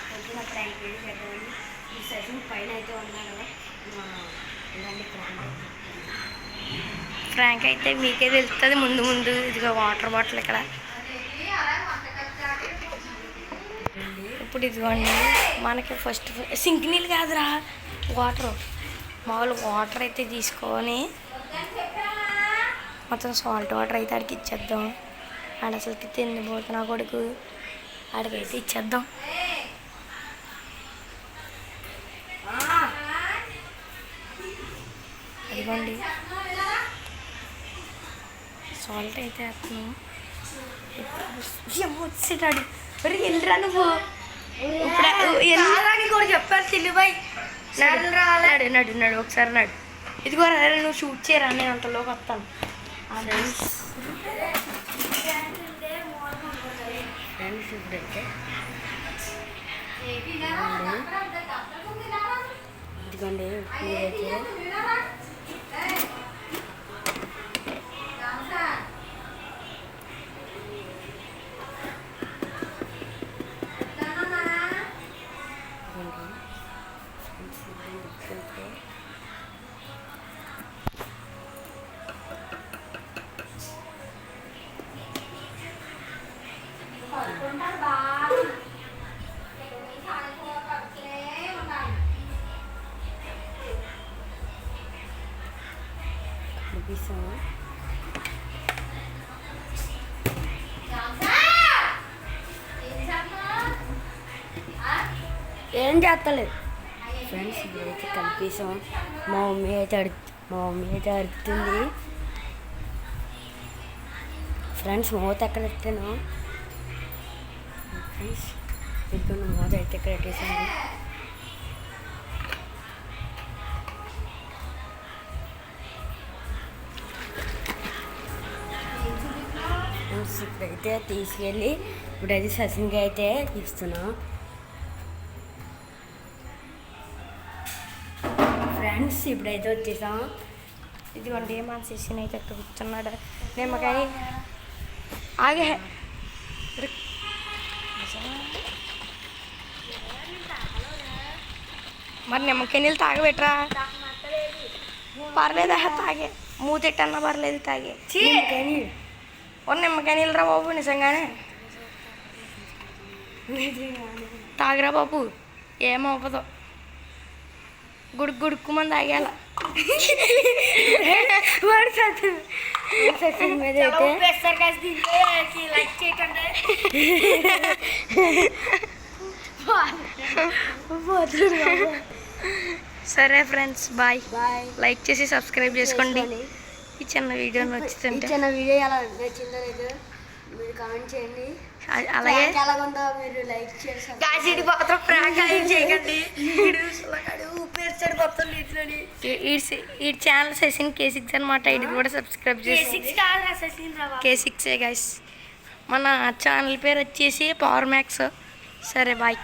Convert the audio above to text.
పొద్దున prank video చేద్దామని ఈ సెషన్ పైన అయితే ఉన్నాను. ఇలాంటి ఫ్రాంక్ అయితే మీకే తెలుస్తుంది ముందు ముందు. ఇదిగో వాటర్ బాటిల్ ఇక్కడ. ఇప్పుడు ఇదిగోండి మనకి ఫస్ట్ సింక్ నీళ్ళు కాదురా, వాటర్. మామూలు వాటర్ అయితే తీసుకొని మొత్తం సాల్ట్ వాటర్ అయితే ఆడికి ఇచ్చేద్దాం. ఆడ అసలుకి తిండిపోతున్నా కొడుకు, ఆడికైతే ఇచ్చేద్దాం. అదిగోండి సాల్ట్ అయితే వేస్తున్నాం. వచ్చేటాడు వెళ్ళరా నువ్వు. ఇప్పుడు వెళ్ళరాని కూడా చెప్పారు తెలియబాయ్. నడు నడు నడు ఒకసారి నడు. ఇదిగో నువ్వు షూట్ చేయరా, నేను అంతలోకి వస్తాను. ఫ్రెండ్స్ ఇప్పుడైతే ఇదిగోండి మీరైతే ఏం చేస్తలేదు ఫ్రెండ్స్. ఇప్పుడైతే కలిపేసాం. మా మమ్మీ అయితే అడుగుతుంది ఫ్రెండ్స్. మూత ఎక్కడ ఎత్తాను ఫ్రెండ్స్. ఇప్పుడు మూత అయితే ఎక్కడ పెట్టేసాను. ఇప్పుడైతే తీసుకెళ్ళి ఇప్పుడైతే సచిన్కి అయితే ఇస్తున్నాం ఫ్రెండ్స్. ఇప్పుడైతే వచ్చేసాం. ఇదిగోండి మన శిష్యుని అయితే ఎక్కడ కూర్చున్నాడు. నిమ్మకాయ ఆగే మరి నిమ్మకాయ నీళ్ళు తాగబెట్టరా. పర్లేదా తాగే, మూతెట్టన్నా పర్లేదు తాగే. నిమ్మకాయ నీళ్ళు రా బాబు, నిజంగానే తాగరా బాబు, ఏమవ్వదు. గుడుక్కు మంది తాగేలా. సరే ఫ్రెండ్స్, బాయ్. లైక్ చేసి సబ్స్క్రైబ్ చేసుకోండి. ఈ చిన్న వీడియో నచ్చుతుంటే ఎలా నచ్చిందో లేదో మీరు కామెంట్ చేయండి. అలాగే ఎలాగుందో మీరు లైక్ చేసి ఈ ఛానల్ సెషన్ K6 అనమాట. ఇది కూడా సబ్స్క్రైబ్ చేసి K6 గైస్. మన ఛానల్ పేరు వచ్చేసి పవర్ మ్యాక్స్. సరే బాయ్.